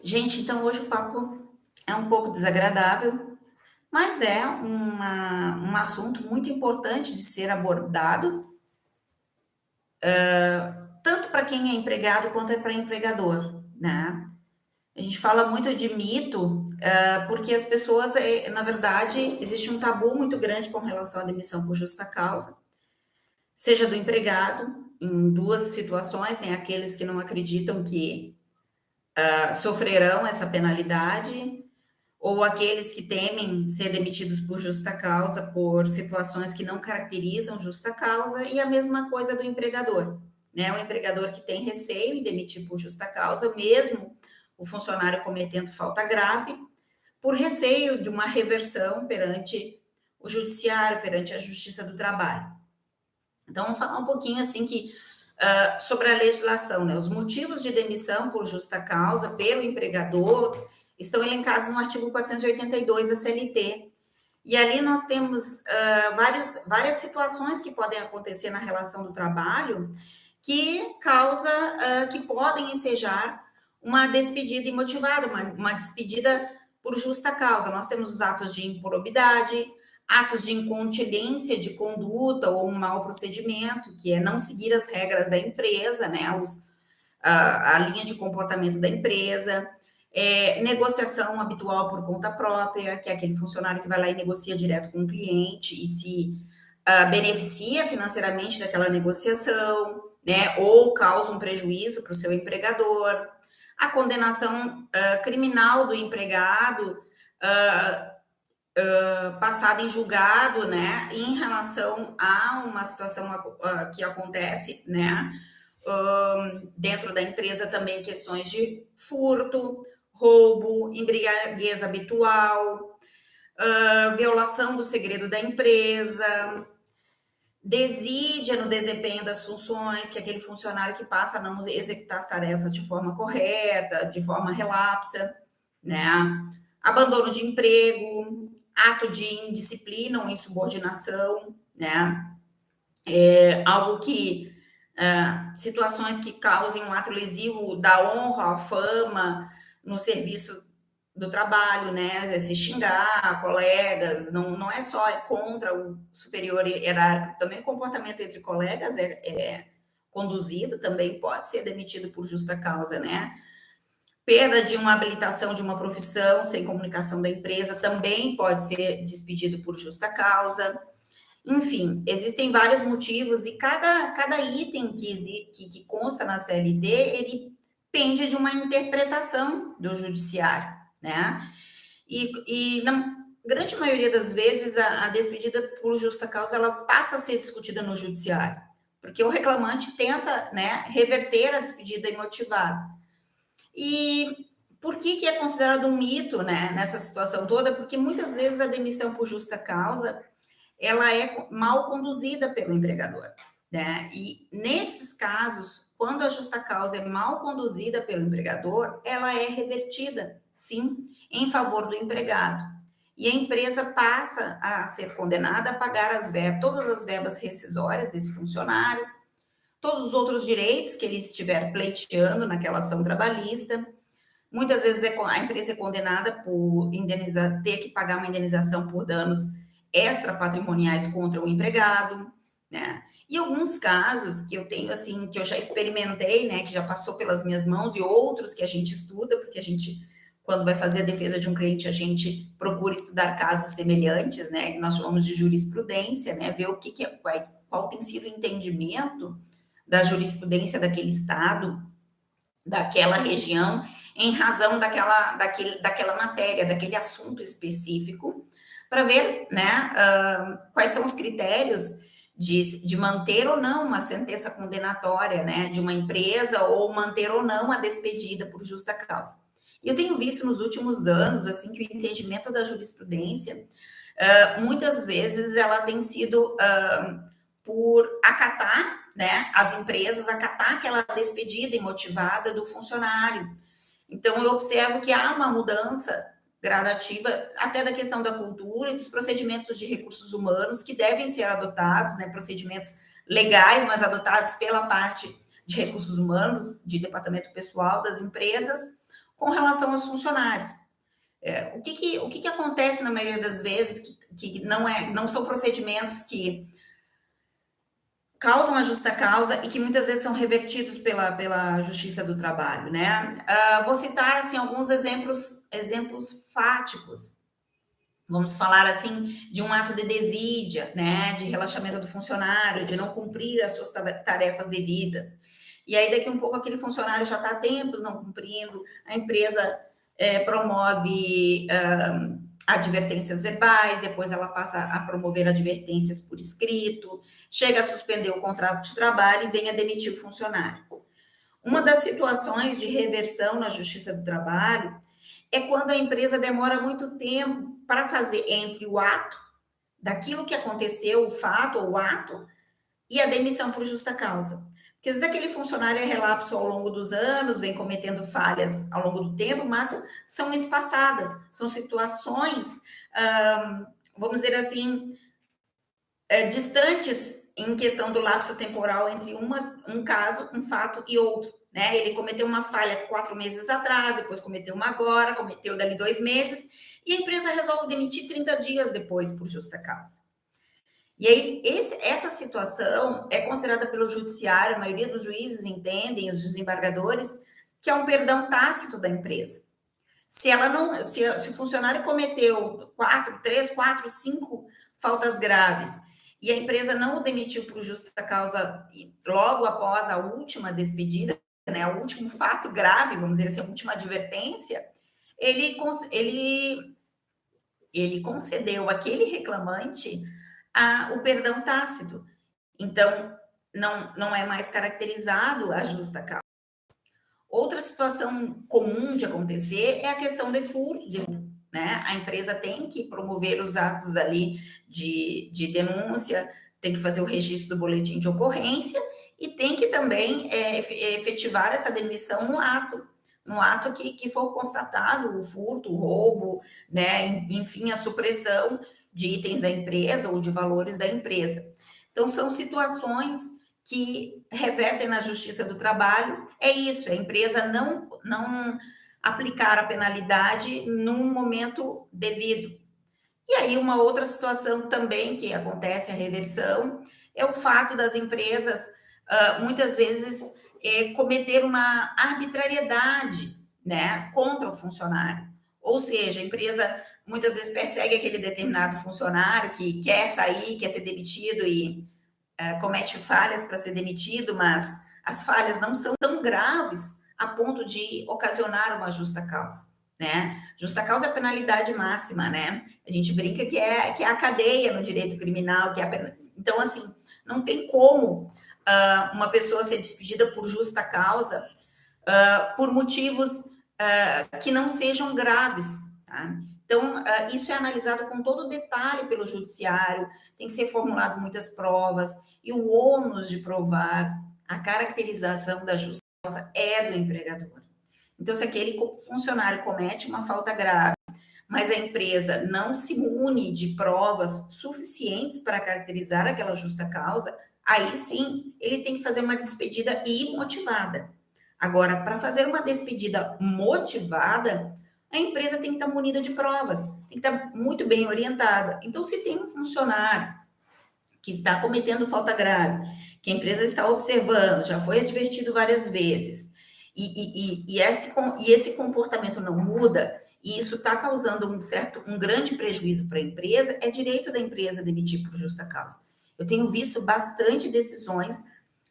Gente, então hoje o papo é um pouco desagradável, mas é um assunto muito importante de ser abordado, tanto para quem é empregado quanto é para empregador, né? A gente fala muito de mito, porque as pessoas, na verdade, existe um tabu muito grande com relação à demissão por justa causa, seja do empregado, em duas situações, né? Aqueles que não acreditam que sofrerão essa penalidade, ou aqueles que temem ser demitidos por justa causa, por situações que não caracterizam justa causa, e a mesma coisa do empregador, né? O empregador que tem receio em demitir por justa causa, mesmo o funcionário cometendo falta grave, por receio de uma reversão perante o judiciário, perante a Justiça do Trabalho. Então, vamos falar um pouquinho assim sobre a legislação, né? Os motivos de demissão por justa causa pelo empregador estão elencados no artigo 482 da CLT. E ali nós temos várias situações que podem acontecer na relação do trabalho que podem ensejar uma despedida imotivada, uma despedida por justa causa. Nós temos os atos de improbidade, atos de incontinência de conduta ou um mau procedimento, que é não seguir as regras da empresa, né, a linha de comportamento da empresa, negociação habitual por conta própria, que é aquele funcionário que vai lá e negocia direto com o cliente e se beneficia financeiramente daquela negociação, né, ou causa um prejuízo para o seu empregador, a condenação criminal do empregado passada em julgado, né, em relação a uma situação que acontece, né, dentro da empresa também questões de furto, roubo, embriaguez habitual, violação do segredo da empresa, desídia no desempenho das funções, que é aquele funcionário que passa a não executar as tarefas de forma correta, de forma relapsa, né? Abandono de emprego, ato de indisciplina ou insubordinação, né? Algo que situações que causem um ato lesivo da honra, à fama no serviço do trabalho, né? Se xingar colegas, não é só contra o superior hierárquico, também o comportamento entre colegas é conduzido, também pode ser demitido por justa causa, né? Perda de uma habilitação de uma profissão sem comunicação da empresa também pode ser despedido por justa causa. Enfim, existem vários motivos e cada item que consta na CLT, ele pende de uma interpretação do judiciário, né? E na grande maioria das vezes, a despedida por justa causa, ela passa a ser discutida no judiciário, porque o reclamante tenta, né, reverter a despedida imotivada. E por que é considerado um mito, né, nessa situação toda? Porque muitas vezes a demissão por justa causa ela é mal conduzida pelo empregador, né? E nesses casos, quando a justa causa é mal conduzida pelo empregador, ela é revertida, sim, em favor do empregado. E a empresa passa a ser condenada a pagar todas as verbas rescisórias desse funcionário, todos os outros direitos que ele estiver pleiteando naquela ação trabalhista. Muitas vezes a empresa é condenada por ter que pagar uma indenização por danos extrapatrimoniais contra o empregado, né? E alguns casos que eu tenho, assim, que eu já experimentei, né, que já passou pelas minhas mãos, e outros que a gente estuda, porque a gente, quando vai fazer a defesa de um cliente, a gente procura estudar casos semelhantes, né, que nós chamamos de jurisprudência, né, ver qual tem sido o entendimento da jurisprudência daquele estado, daquela região, em razão daquela matéria, daquele assunto específico, para ver, né, quais são os critérios de manter ou não uma sentença condenatória, né, de uma empresa, ou manter ou não a despedida por justa causa. E eu tenho visto nos últimos anos, assim, que o entendimento da jurisprudência, muitas vezes, ela tem sido por acatar, né, as empresas, acatar aquela despedida imotivada do funcionário. Então, eu observo que há uma mudança gradativa, até da questão da cultura e dos procedimentos de recursos humanos que devem ser adotados, né, procedimentos legais, mas adotados pela parte de recursos humanos, de departamento pessoal das empresas, com relação aos funcionários. O que acontece na maioria das vezes que não são procedimentos que causam a justa causa e que muitas vezes são revertidos pela Justiça do Trabalho, né? Vou citar assim alguns exemplos fáticos. Vamos falar assim de um ato de desídia, né, de relaxamento do funcionário, de não cumprir as suas tarefas devidas. E aí daqui um pouco aquele funcionário já está há tempos não cumprindo, a empresa promove advertências verbais, depois ela passa a promover advertências por escrito, chega a suspender o contrato de trabalho e vem a demitir o funcionário. Uma das situações de reversão na Justiça do Trabalho é quando a empresa demora muito tempo para fazer entre o ato daquilo que aconteceu, o fato ou o ato, e a demissão por justa causa. Porque às vezes aquele funcionário é relapso ao longo dos anos, vem cometendo falhas ao longo do tempo, mas são espaçadas, são situações, vamos dizer assim, distantes em questão do lapso temporal entre um caso, um fato e outro. Né? Ele cometeu uma falha 4 meses atrás, depois cometeu uma agora, cometeu dali 2 meses, e a empresa resolve demitir 30 dias depois por justa causa. E aí, essa situação é considerada pelo judiciário, a maioria dos juízes entendem, os desembargadores, que é um perdão tácito da empresa. Se o funcionário cometeu 3, 4, 5 faltas graves e a empresa não o demitiu por justa causa logo após a última despedida, né, o último fato grave, vamos dizer assim, a última advertência, ele concedeu àquele reclamante o perdão tácito. Então, não é mais caracterizado a justa causa. Outra situação comum de acontecer é a questão de furto, né? A empresa tem que promover os atos ali de denúncia, tem que fazer o registro do boletim de ocorrência e tem que também efetivar essa demissão no ato que for constatado o furto, o roubo, né? Enfim, a supressão de itens da empresa ou de valores da empresa. Então, são situações que revertem na Justiça do Trabalho. É isso, a empresa não aplicar a penalidade num momento devido. E aí, uma outra situação também que acontece a reversão é o fato das empresas, muitas vezes, cometer uma arbitrariedade, né, contra o funcionário. Ou seja, a empresa muitas vezes persegue aquele determinado funcionário que quer sair, quer ser demitido e comete falhas para ser demitido, mas as falhas não são tão graves a ponto de ocasionar uma justa causa, né? Justa causa é a penalidade máxima, né? A gente brinca que é a cadeia no direito criminal, então, assim, não tem como uma pessoa ser despedida por justa causa por motivos que não sejam graves, tá? Então, isso é analisado com todo detalhe pelo judiciário, tem que ser formulado muitas provas, e o ônus de provar a caracterização da justa causa é do empregador. Então, se aquele funcionário comete uma falta grave, mas a empresa não se mune de provas suficientes para caracterizar aquela justa causa, aí sim ele tem que fazer uma despedida imotivada. Agora, para fazer uma despedida motivada, a empresa tem que estar munida de provas, tem que estar muito bem orientada. Então, se tem um funcionário que está cometendo falta grave, que a empresa está observando, já foi advertido várias vezes, e esse comportamento não muda, e isso está causando um grande prejuízo para a empresa, é direito da empresa demitir por justa causa. Eu tenho visto bastante decisões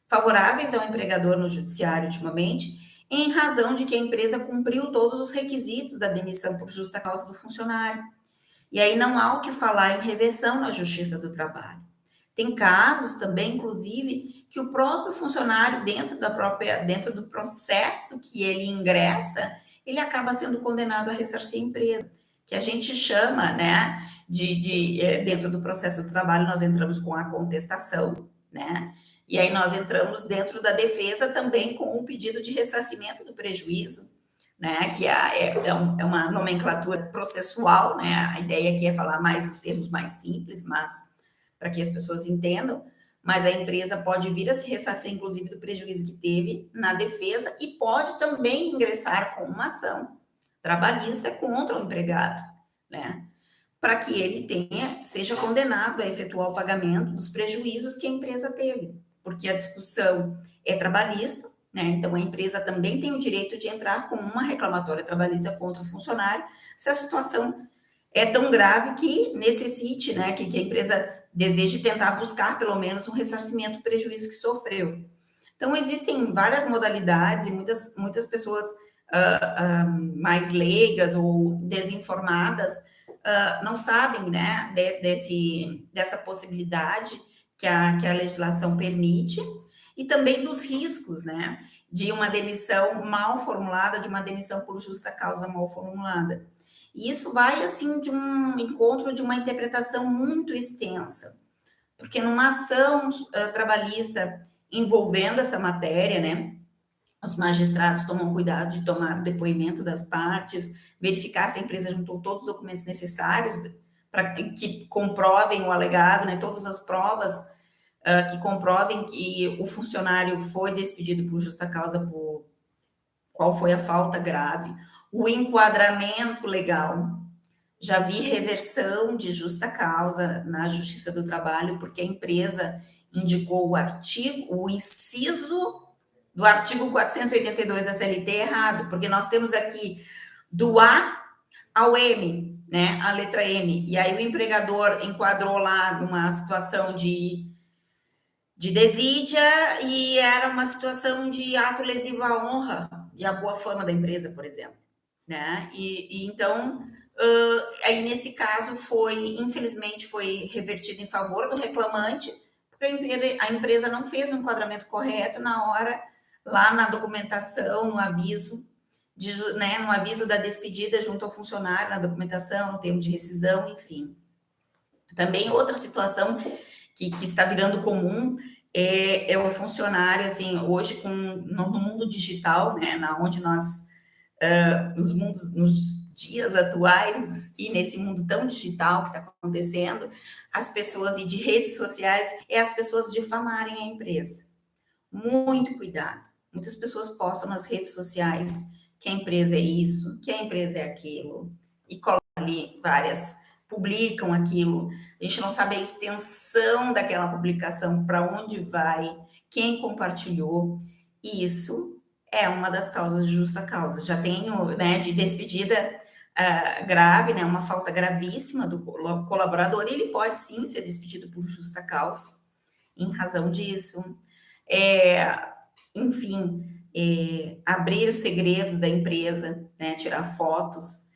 favoráveis ao empregador no judiciário ultimamente, em razão de que a empresa cumpriu todos os requisitos da demissão por justa causa do funcionário. E aí não há o que falar em reversão na Justiça do Trabalho. Tem casos também, inclusive, que o próprio funcionário, dentro do processo que ele ingressa, ele acaba sendo condenado a ressarcir a empresa, que a gente chama, né, dentro do processo do trabalho, nós entramos com a contestação, né, e aí nós entramos dentro da defesa também com um pedido de ressarcimento do prejuízo, né, que é uma nomenclatura processual, né, a ideia aqui é falar mais os termos mais simples, mas para que as pessoas entendam, mas a empresa pode vir a se ressarcir, inclusive, do prejuízo que teve na defesa e pode também ingressar com uma ação trabalhista contra o empregado, né? Para que ele seja condenado a efetuar o pagamento dos prejuízos que a empresa teve, porque a discussão é trabalhista, né? Então a empresa também tem o direito de entrar com uma reclamatória trabalhista contra o funcionário, se a situação é tão grave que necessite, né, que a empresa deseje tentar buscar pelo menos um ressarcimento do prejuízo que sofreu. Então existem várias modalidades e muitas pessoas mais leigas ou desinformadas não sabem, né, dessa possibilidade que a legislação permite e também dos riscos, né, de uma demissão mal formulada, de uma demissão por justa causa mal formulada. E isso vai, assim, de um encontro de uma interpretação muito extensa, porque numa ação trabalhista envolvendo essa matéria, né, os magistrados tomam cuidado de tomar o depoimento das partes, verificar se a empresa juntou todos os documentos necessários para que comprovem o alegado, né, todas as provas que comprovem que o funcionário foi despedido por justa causa, por qual foi a falta grave, o enquadramento legal. Já vi reversão de justa causa na Justiça do Trabalho, porque a empresa indicou o inciso do artigo 482 da CLT errado, porque nós temos aqui do A ao M, né, a letra M, e aí o empregador enquadrou lá numa situação de desídia e era uma situação de ato lesivo à honra e à boa fama da empresa, por exemplo, né, e então, aí nesse caso infelizmente foi revertido em favor do reclamante, porque a empresa não fez o enquadramento correto na hora, lá na documentação, no aviso, né, no aviso da despedida junto ao funcionário, na documentação, no termo de rescisão, enfim. Também outra situação que está virando comum é o funcionário, assim, hoje no mundo digital, né, onde nós, nos dias atuais e nesse mundo tão digital que está acontecendo, as pessoas, e de redes sociais, as pessoas difamarem a empresa. Muito cuidado. Muitas pessoas postam nas redes sociais que a empresa é isso, que a empresa é aquilo, e colocam ali publicam aquilo. A gente não sabe a extensão daquela publicação, para onde vai, quem compartilhou. E isso é uma das causas de justa causa. Já tenho, né, de despedida grave, né, uma falta gravíssima do colaborador, e ele pode sim ser despedido por justa causa, em razão disso. Enfim, abrir os segredos da empresa, né, tirar fotos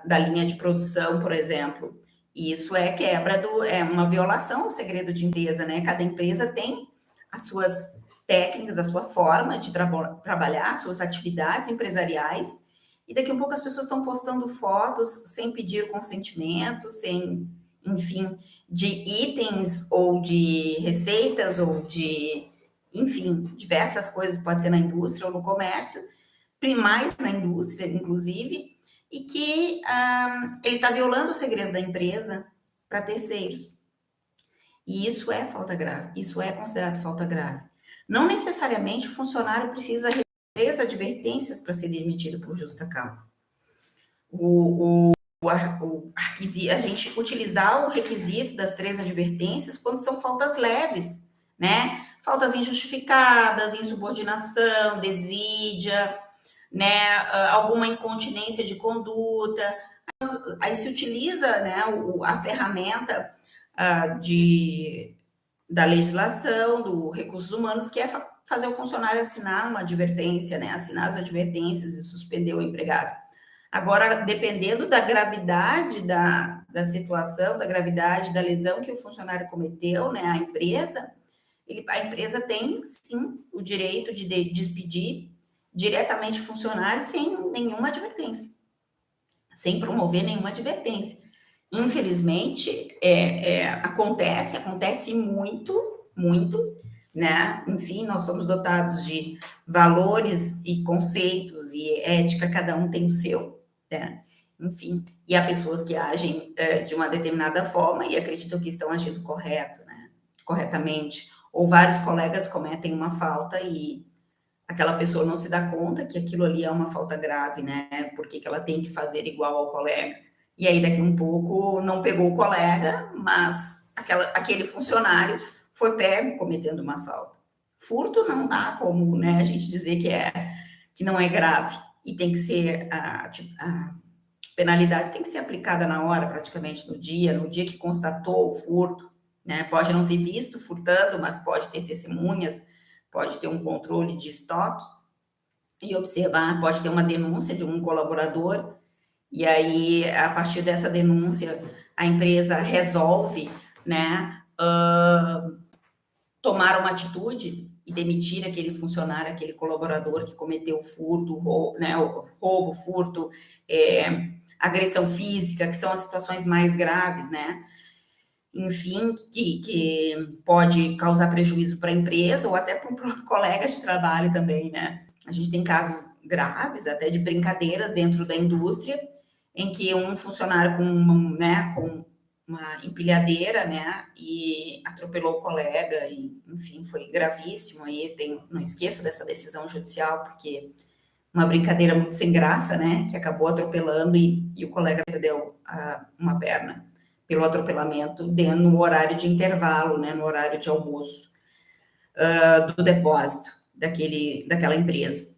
da linha de produção, por exemplo. E isso é uma violação ao segredo de empresa, né? Cada empresa tem as suas técnicas, a sua forma de trabalhar, suas atividades empresariais, e daqui a pouco as pessoas estão postando fotos sem pedir consentimento, sem, enfim, de itens ou de receitas ou de, enfim, diversas coisas, pode ser na indústria ou no comércio, mais na indústria, inclusive, e que ele está violando o segredo da empresa para terceiros. E isso é falta grave, isso é considerado falta grave. Não necessariamente o funcionário precisa receber 3 advertências para ser demitido por justa causa. A gente utilizar o requisito das 3 advertências quando são faltas leves, né? Faltas injustificadas, insubordinação, desídia, né? Alguma incontinência de conduta. Aí se utiliza, né, a ferramenta da legislação, do recursos humanos, que é fazer o funcionário assinar uma advertência, né? Assinar as advertências e suspender o empregado. Agora, dependendo da gravidade da situação, da gravidade da lesão que o funcionário cometeu, né, a empresa tem, sim, o direito de despedir diretamente o funcionário sem nenhuma advertência, sem promover nenhuma advertência. Infelizmente, acontece muito, muito, né? Enfim, nós somos dotados de valores e conceitos e ética, cada um tem o seu, né? Enfim, e há pessoas que agem de uma determinada forma e acreditam que estão agindo correto, né? corretamente, ou vários colegas cometem uma falta e aquela pessoa não se dá conta que aquilo ali é uma falta grave, né? Por que ela tem que fazer igual ao colega? E aí, daqui um pouco, não pegou o colega, mas aquele funcionário foi pego cometendo uma falta. Furto não dá como, né, a gente dizer que não é grave e tem que ser a penalidade tem que ser aplicada na hora, praticamente no dia que constatou o furto, né? Pode não ter visto furtando, mas pode ter testemunhas, pode ter um controle de estoque e observar, pode ter uma denúncia de um colaborador, e aí, a partir dessa denúncia, a empresa resolve, né, tomar uma atitude e demitir aquele funcionário, aquele colaborador que cometeu furto, né, roubo, furto, agressão física, que são as situações mais graves, né? Enfim, que pode causar prejuízo para a empresa ou até para um próprio colega de trabalho também, né? A gente tem casos graves, até de brincadeiras dentro da indústria, em que um funcionário com uma empilhadeira, né, e atropelou o colega, e, enfim, foi gravíssimo. Aí não esqueço dessa decisão judicial, porque uma brincadeira muito sem graça, né, que acabou atropelando e o colega perdeu uma perna pelo atropelamento no horário de intervalo, né, no horário de almoço do depósito daquela empresa.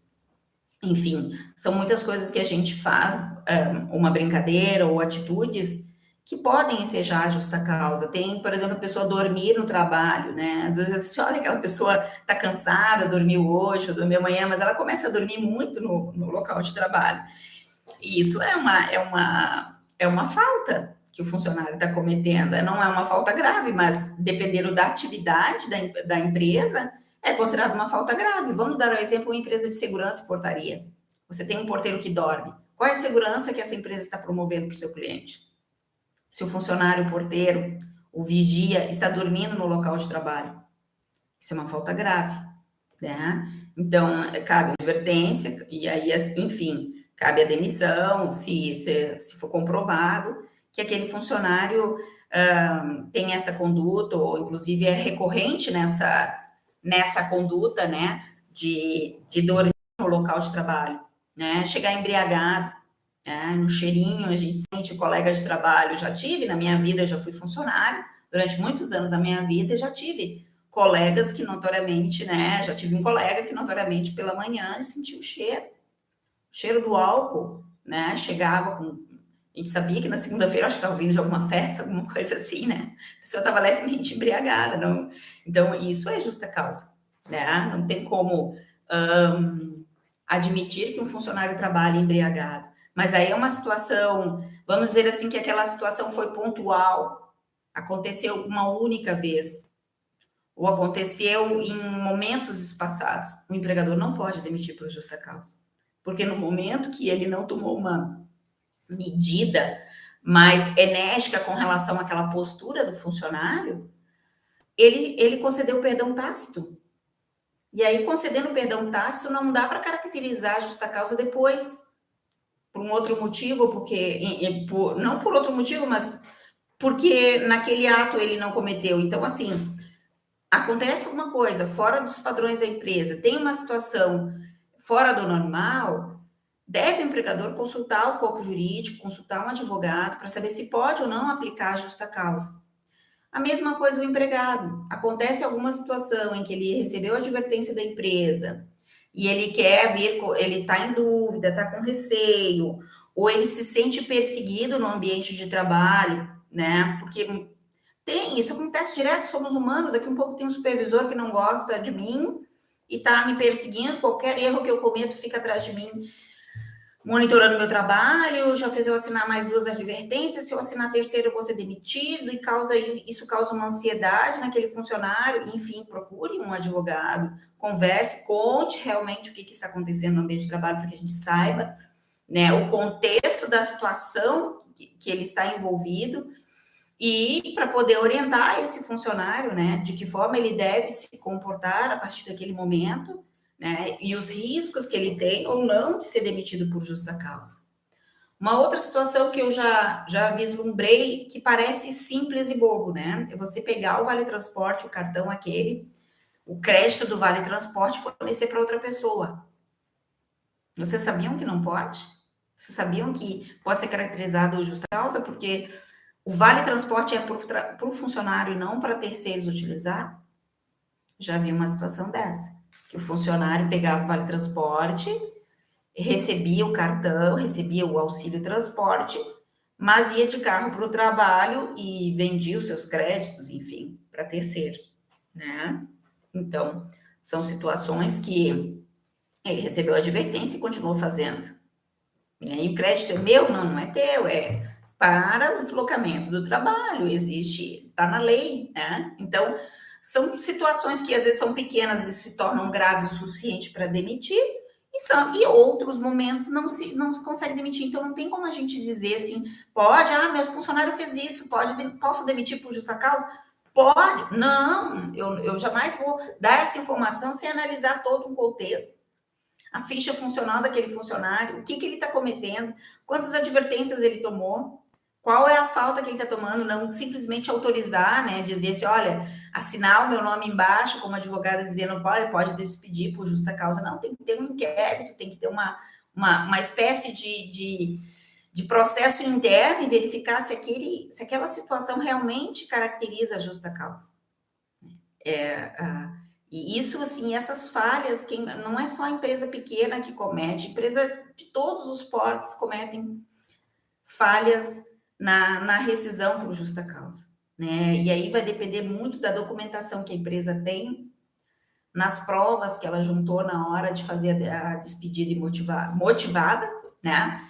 Enfim, são muitas coisas que a gente faz, uma brincadeira ou atitudes que podem ensejar a justa causa. Tem, por exemplo, a pessoa dormir no trabalho, né? Às vezes você olha aquela pessoa está cansada, dormiu hoje ou dormiu amanhã, mas ela começa a dormir muito no local de trabalho. E isso é uma falta que o funcionário está cometendo. Não é uma falta grave, mas dependendo da atividade da empresa, é considerado uma falta grave. Vamos dar um exemplo, uma empresa de segurança e portaria. Você tem um porteiro que dorme. Qual é a segurança que essa empresa está promovendo para o seu cliente? Se o funcionário, o porteiro, o vigia está dormindo no local de trabalho. Isso é uma falta grave, né? Então, cabe a advertência e aí, enfim, cabe a demissão, se for comprovado que aquele funcionário tem essa conduta, ou inclusive é recorrente nessa conduta, né, de dormir no local de trabalho, né, chegar embriagado, né, no cheirinho, a gente sente, o colega de trabalho, já tive na minha vida, já fui funcionário, durante muitos anos da minha vida, já tive colegas que notoriamente, né, já tive um colega que notoriamente pela manhã sentiu o cheiro do álcool, né, chegava com, a gente sabia que na segunda-feira, acho que estava vindo de alguma festa, alguma coisa assim, né, a pessoa estava levemente embriagada, não, então isso é justa causa, né, não tem como admitir que um funcionário trabalhe embriagado, mas aí é uma situação, vamos dizer assim, que aquela situação foi pontual, aconteceu uma única vez, ou aconteceu em momentos espaçados, o empregador não pode demitir por justa causa. Porque no momento que ele não tomou uma medida mais enérgica com relação àquela postura do funcionário, ele concedeu perdão tácito. E aí, concedendo perdão tácito, não dá para caracterizar a justa causa depois, por um outro motivo, porque não por outro motivo, mas porque naquele ato ele não cometeu. Então, assim, acontece alguma coisa fora dos padrões da empresa, tem uma situação fora do normal, deve o empregador consultar o corpo jurídico, consultar um advogado para saber se pode ou não aplicar a justa causa. A mesma coisa o empregado. Acontece alguma situação em que ele recebeu a advertência da empresa e ele quer vir, ele está em dúvida, está com receio, ou ele se sente perseguido no ambiente de trabalho, né? Porque isso acontece direto, somos humanos. Aqui um pouco tem um supervisor que não gosta de mim e está me perseguindo, qualquer erro que eu cometo fica atrás de mim, monitorando meu trabalho, já fez eu assinar mais 2 advertências, se eu assinar a terceira eu vou ser demitido, e isso causa uma ansiedade naquele funcionário. Enfim, procure um advogado, converse, conte realmente o que está acontecendo no ambiente de trabalho, para que a gente saiba, né, o contexto da situação que ele está envolvido, e para poder orientar esse funcionário, né, de que forma ele deve se comportar a partir daquele momento, né, e os riscos que ele tem ou não de ser demitido por justa causa. Uma outra situação que eu já vislumbrei, que parece simples e bobo, né? É você pegar o Vale Transporte, o cartão aquele, o crédito do Vale Transporte, e fornecer para outra pessoa. Vocês sabiam que não pode? Vocês sabiam que pode ser caracterizado justa causa? Porque o Vale Transporte é para o funcionário e não para terceiros utilizar? Já vi uma situação dessa. Que o funcionário pegava o Vale Transporte, recebia o cartão, recebia o auxílio transporte, mas ia de carro para o trabalho e vendia os seus créditos, enfim, para terceiros, né? Então, são situações que ele recebeu a advertência e continuou fazendo. E aí o crédito é meu? Não, não é teu, é para o deslocamento do trabalho, existe, está na lei, né? Então, são situações que às vezes são pequenas e se tornam graves o suficiente para demitir, e outros momentos não se consegue demitir. Então, não tem como a gente dizer assim, pode, meu funcionário fez isso, posso demitir por justa causa? Pode, não, eu jamais vou dar essa informação sem analisar todo um contexto, a ficha funcional daquele funcionário, o que ele está cometendo, quantas advertências ele tomou, qual é a falta que ele está tomando, não simplesmente autorizar, né, dizer assim, olha, assinar o meu nome embaixo como advogada dizendo, pode despedir por justa causa, não, tem que ter um inquérito, tem que ter uma espécie de processo interno e verificar se aquela situação realmente caracteriza a justa causa. E isso, assim, essas falhas, não é só a empresa pequena que comete, empresa de todos os portes cometem falhas na rescisão por justa causa, né? E aí vai depender muito da documentação que a empresa tem, nas provas que ela juntou na hora de fazer a despedida motivada, né?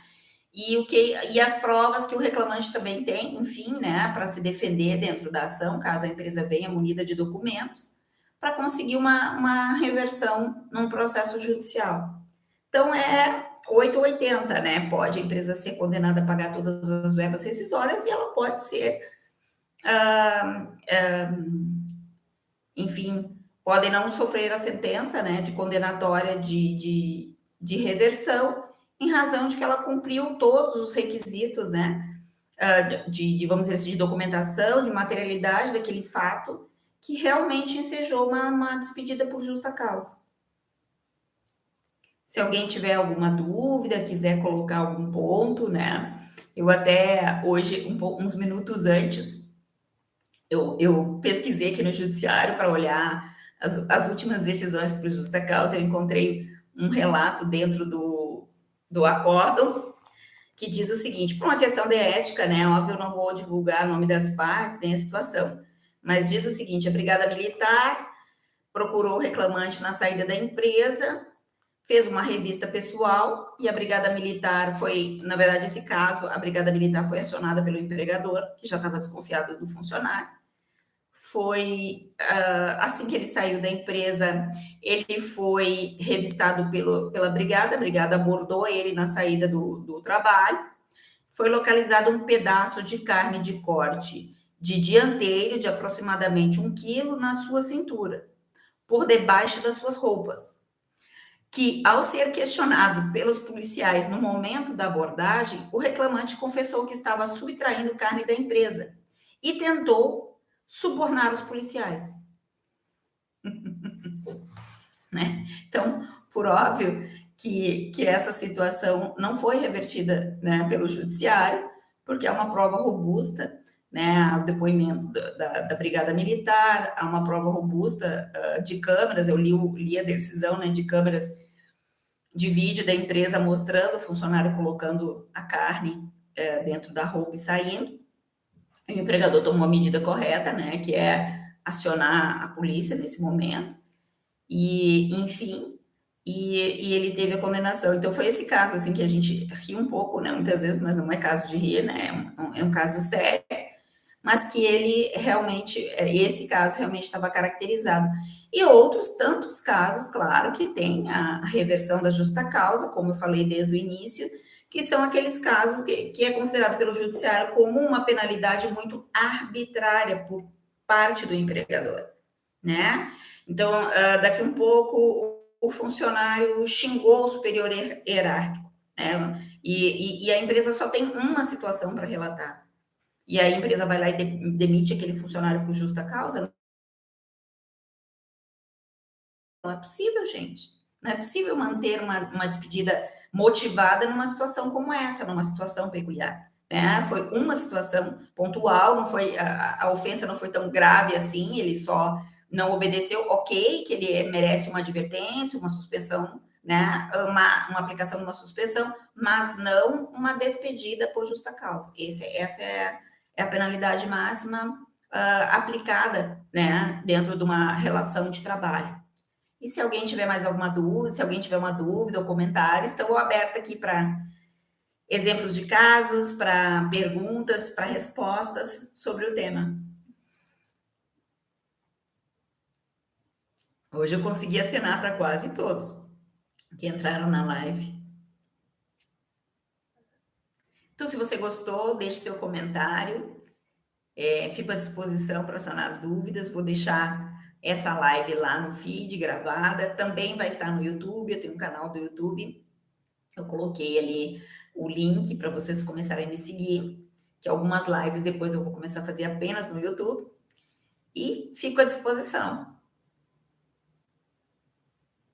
E as provas que o reclamante também tem, enfim, né, para se defender dentro da ação, caso a empresa venha munida de documentos, para conseguir uma reversão num processo judicial. Então, é 8 ou 80, né? Pode a empresa ser condenada a pagar todas as verbas rescisórias e ela pode ser, enfim, podem não sofrer a sentença, né, de condenatória de reversão, em razão de que ela cumpriu todos os requisitos, né, vamos dizer assim, de documentação, de materialidade daquele fato, que realmente ensejou uma despedida por justa causa. Se alguém tiver alguma dúvida, quiser colocar algum ponto, né? Eu até hoje, uns minutos antes, eu pesquisei aqui no judiciário para olhar as últimas decisões por justa causa, eu encontrei um relato dentro do acórdão que diz o seguinte, por uma questão de ética, né, óbvio, eu não vou divulgar o nome das partes, nem a situação, mas diz o seguinte, a Brigada Militar procurou o reclamante na saída da empresa, fez uma revista pessoal e a Brigada Militar foi, na verdade, esse caso, a Brigada Militar foi acionada pelo empregador, que já estava desconfiado do funcionário. Foi assim que ele saiu da empresa, ele foi revistado pela Brigada, a Brigada abordou ele na saída do trabalho, foi localizado um pedaço de carne de corte de dianteiro de aproximadamente 1 quilo na sua cintura, por debaixo das suas roupas, que, ao ser questionado pelos policiais no momento da abordagem, o reclamante confessou que estava subtraindo carne da empresa e tentou subornar os policiais. Né? Então, por óbvio que essa situação não foi revertida, né, pelo judiciário, porque é uma prova robusta, né, o depoimento da Brigada Militar, há uma prova robusta de câmeras, eu li a decisão, né, de câmeras de vídeo da empresa mostrando o funcionário colocando a carne dentro da roupa e saindo. O empregador tomou a medida correta, né, que é acionar a polícia nesse momento. E, enfim, e ele teve a condenação. Então, foi esse caso, assim, que a gente ri um pouco, né, muitas vezes, mas não é caso de rir, né, é um caso sério, mas que ele realmente, esse caso realmente estava caracterizado. E outros tantos casos, claro, que tem a reversão da justa causa, como eu falei desde o início, que são aqueles casos que é considerado pelo judiciário como uma penalidade muito arbitrária por parte do empregador, né? Então, daqui um pouco, o funcionário xingou o superior hierárquico, né? E a empresa só tem uma situação para relatar. E aí a empresa vai lá e demite aquele funcionário por justa causa. Não é possível, gente. Não é possível manter uma despedida motivada numa situação como essa, numa situação peculiar. Né? Foi uma situação pontual, não foi a ofensa não foi tão grave assim, ele só não obedeceu, ok, que ele merece uma advertência, uma suspensão, né? Uma aplicação de uma suspensão, mas não uma despedida por justa causa. Essa é a penalidade máxima aplicada, né, dentro de uma relação de trabalho. E se alguém tiver mais alguma dúvida, se alguém tiver uma dúvida ou comentário, estou aberta aqui para exemplos de casos, para perguntas, para respostas sobre o tema. Hoje eu consegui acenar para quase todos que entraram na live. Então, se você gostou, deixe seu comentário. Fico à disposição para sanar as dúvidas. Vou deixar essa live lá no feed gravada. Também vai estar no YouTube. Eu tenho um canal do YouTube. Eu coloquei ali o link para vocês começarem a me seguir, que algumas lives depois eu vou começar a fazer apenas no YouTube. E fico à disposição.